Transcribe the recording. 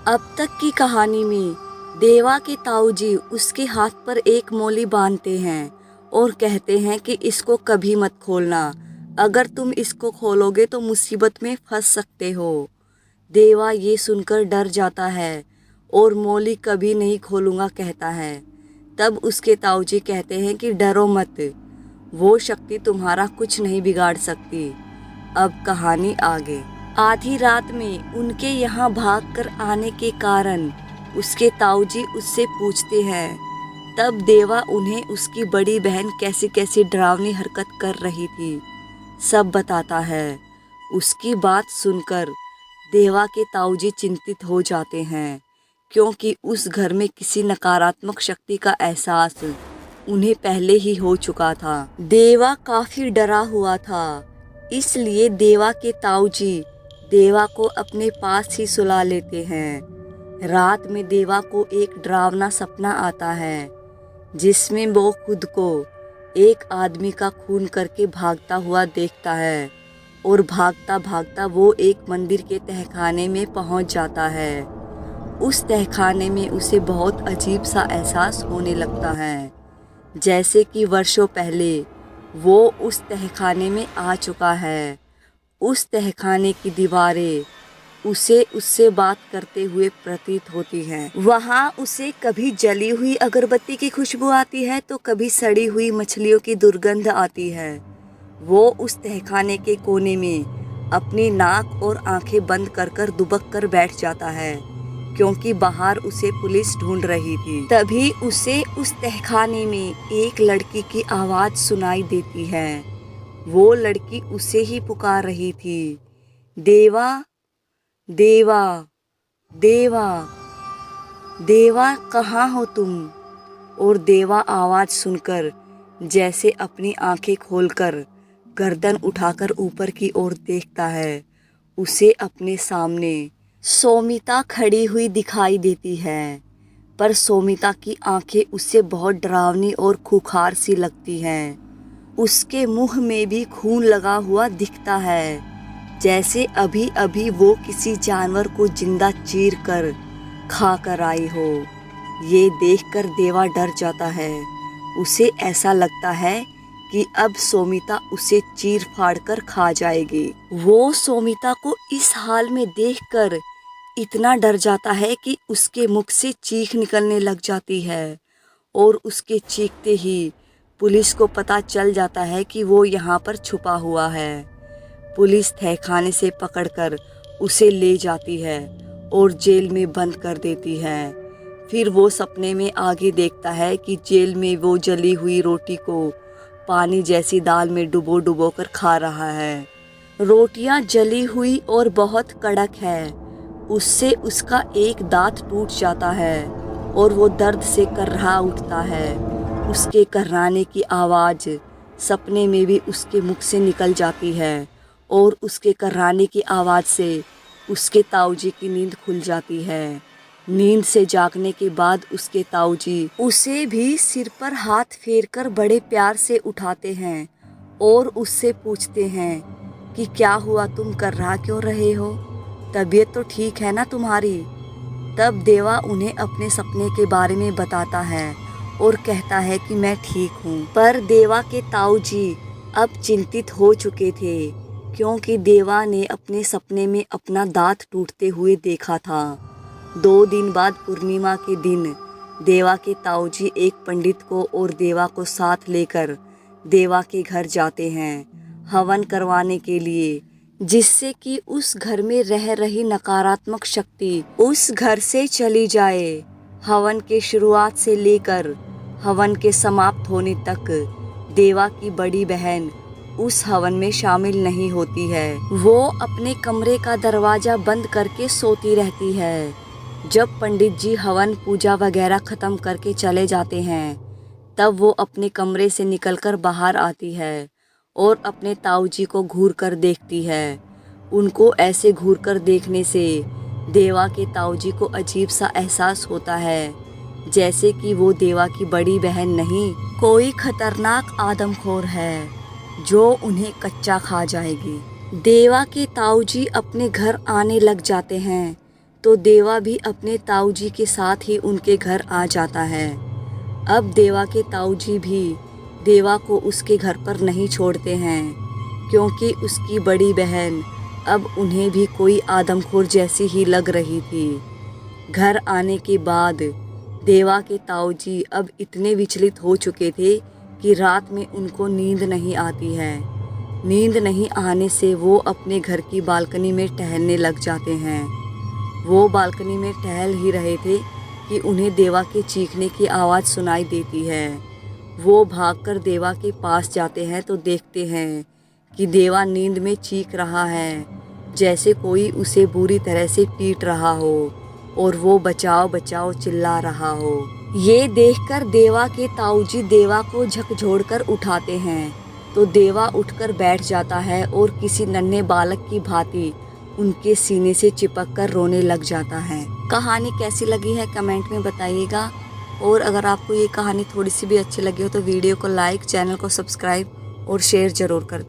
अब तक की कहानी में देवा के ताऊजी उसके हाथ पर एक मोली बांधते हैं और कहते हैं कि इसको कभी मत खोलना, अगर तुम इसको खोलोगे तो मुसीबत में फंस सकते हो। देवा ये सुनकर डर जाता है और मोली कभी नहीं खोलूंगा कहता है। तब उसके ताऊजी कहते हैं कि डरो मत, वो शक्ति तुम्हारा कुछ नहीं बिगाड़ सकती। अब कहानी आगे। आधी रात में उनके यहाँ भागकर आने के कारण उसके ताऊजी उससे पूछते हैं। तब देवा उन्हें उसकी बड़ी बहन कैसी कैसी डरावनी हरकत कर रही थी सब बताता है। उसकी बात सुनकर देवा के ताऊजी चिंतित हो जाते हैं, क्योंकि उस घर में किसी नकारात्मक शक्ति का एहसास उन्हें पहले ही हो चुका था। देवा काफी डरा हुआ था, इसलिए देवा के ताऊजी देवा को अपने पास ही सुला लेते हैं। रात में देवा को एक डरावना सपना आता है जिसमें वो खुद को एक आदमी का खून करके भागता हुआ देखता है और भागता भागता वो एक मंदिर के तहखाने में पहुंच जाता है। उस तहखाने में उसे बहुत अजीब सा एहसास होने लगता है, जैसे कि वर्षों पहले वो उस तहखाने में आ चुका है। उस तहखाने की दीवारें उसे उससे बात करते हुए प्रतीत होती हैं। वहाँ उसे कभी जली हुई अगरबत्ती की खुशबू आती है तो कभी सड़ी हुई मछलियों की दुर्गंध आती है। वो उस तहखाने के कोने में अपनी नाक और आंखें बंद कर कर दुबक कर बैठ जाता है, क्योंकि बाहर उसे पुलिस ढूंढ रही थी। तभी उसे उस तहखाने में एक लड़की की आवाज़ सुनाई देती है। वो लड़की उसे ही पुकार रही थी, देवा देवा देवा देवा, कहाँ हो तुम। और देवा आवाज़ सुनकर जैसे अपनी आंखें खोलकर गर्दन उठाकर ऊपर की ओर देखता है, उसे अपने सामने सोमिता खड़ी हुई दिखाई देती है। पर सोमिता की आंखें उससे बहुत डरावनी और खूंखार सी लगती हैं। उसके मुंह में भी खून लगा हुआ दिखता है, जैसे अभी अभी वो किसी जानवर को जिंदा चीर कर खा कर आई हो। ये देखकर देवा डर जाता है। उसे ऐसा लगता है कि अब सोमिता उसे चीर फाड़ कर खा जाएगी। वो सोमिता को इस हाल में देखकर इतना डर जाता है कि उसके मुख से चीख निकलने लग जाती है और उसके चीखते ही पुलिस को पता चल जाता है कि वो यहाँ पर छुपा हुआ है। पुलिस तहखाने से पकड़कर उसे ले जाती है और जेल में बंद कर देती है। फिर वो सपने में आगे देखता है कि जेल में वो जली हुई रोटी को पानी जैसी दाल में डुबो डुबो कर खा रहा है। रोटियां जली हुई और बहुत कड़क है। उससे उसका एक दांत टूट जाता है और वो दर्द से कर्रा उठता है। उसके कर्राने की आवाज़ सपने में भी उसके मुख से निकल जाती है और उसके कर्राने की आवाज़ से उसके ताऊजी की नींद खुल जाती है। नींद से जागने के बाद उसके ताऊजी उसे भी सिर पर हाथ फेरकर बड़े प्यार से उठाते हैं और उससे पूछते हैं कि क्या हुआ, तुम कर्रा क्यों रहे हो, तबीयत तो ठीक है ना तुम्हारी। तब देवा उन्हें अपने सपने के बारे में बताता है और कहता है कि मैं ठीक हूँ। पर देवा के ताऊजी अब चिंतित हो चुके थे, क्योंकि देवा ने अपने सपने में अपना दांत टूटते हुए देखा था। 2 दिन बाद पूर्णिमा के दिन देवा के ताऊजी एक पंडित को और देवा को साथ लेकर देवा के घर जाते हैं हवन करवाने के लिए, जिससे कि उस घर में रह रही नकारात्मक शक्ति उस घर से चली जाए। हवन के शुरुआत से लेकर हवन के समाप्त होने तक देवा की बड़ी बहन उस हवन में शामिल नहीं होती है। वो अपने कमरे का दरवाज़ा बंद करके सोती रहती है। जब पंडित जी हवन पूजा वगैरह ख़त्म करके चले जाते हैं, तब वो अपने कमरे से निकलकर बाहर आती है और अपने ताऊजी को घूर कर देखती है। उनको ऐसे घूर कर देखने से देवा के ताऊजी को अजीब सा एहसास होता है, जैसे कि वो देवा की बड़ी बहन नहीं, कोई खतरनाक आदमखोर है जो उन्हें कच्चा खा जाएगी। देवा के ताऊजी अपने घर आने लग जाते हैं। तो देवा भी अपने ताऊ जी के साथ ही उनके घर आ जाता है। अब देवा के ताऊ जी भी देवा को उसके घर पर नहीं छोड़ते हैं, क्योंकि उसकी बड़ी बहन अब उन्हें भी कोई आदमखोर जैसी ही लग रही थी। घर आने के बाद देवा के ताऊ जी अब इतने विचलित हो चुके थे कि रात में उनको नींद नहीं आती है। नींद नहीं आने से वो अपने घर की बालकनी में टहलने लग जाते हैं। वो बालकनी में टहल ही रहे थे कि उन्हें देवा के चीखने की आवाज़ सुनाई देती है। वो भागकर देवा के पास जाते हैं तो देखते हैं कि देवा नींद में चीख रहा है, जैसे कोई उसे बुरी तरह से पीट रहा हो और वो बचाओ बचाओ चिल्ला रहा हो। ये देखकर देवा के ताऊ जी देवा को झकझोरकर उठाते हैं तो देवा उठकर बैठ जाता है और किसी नन्हे बालक की भांति उनके सीने से चिपक कर रोने लग जाता है। कहानी कैसी लगी है कमेंट में बताइएगा, और अगर आपको ये कहानी थोड़ी सी भी अच्छी लगी हो तो वीडियो को लाइक, चैनल को सब्सक्राइब और शेयर ज़रूर कर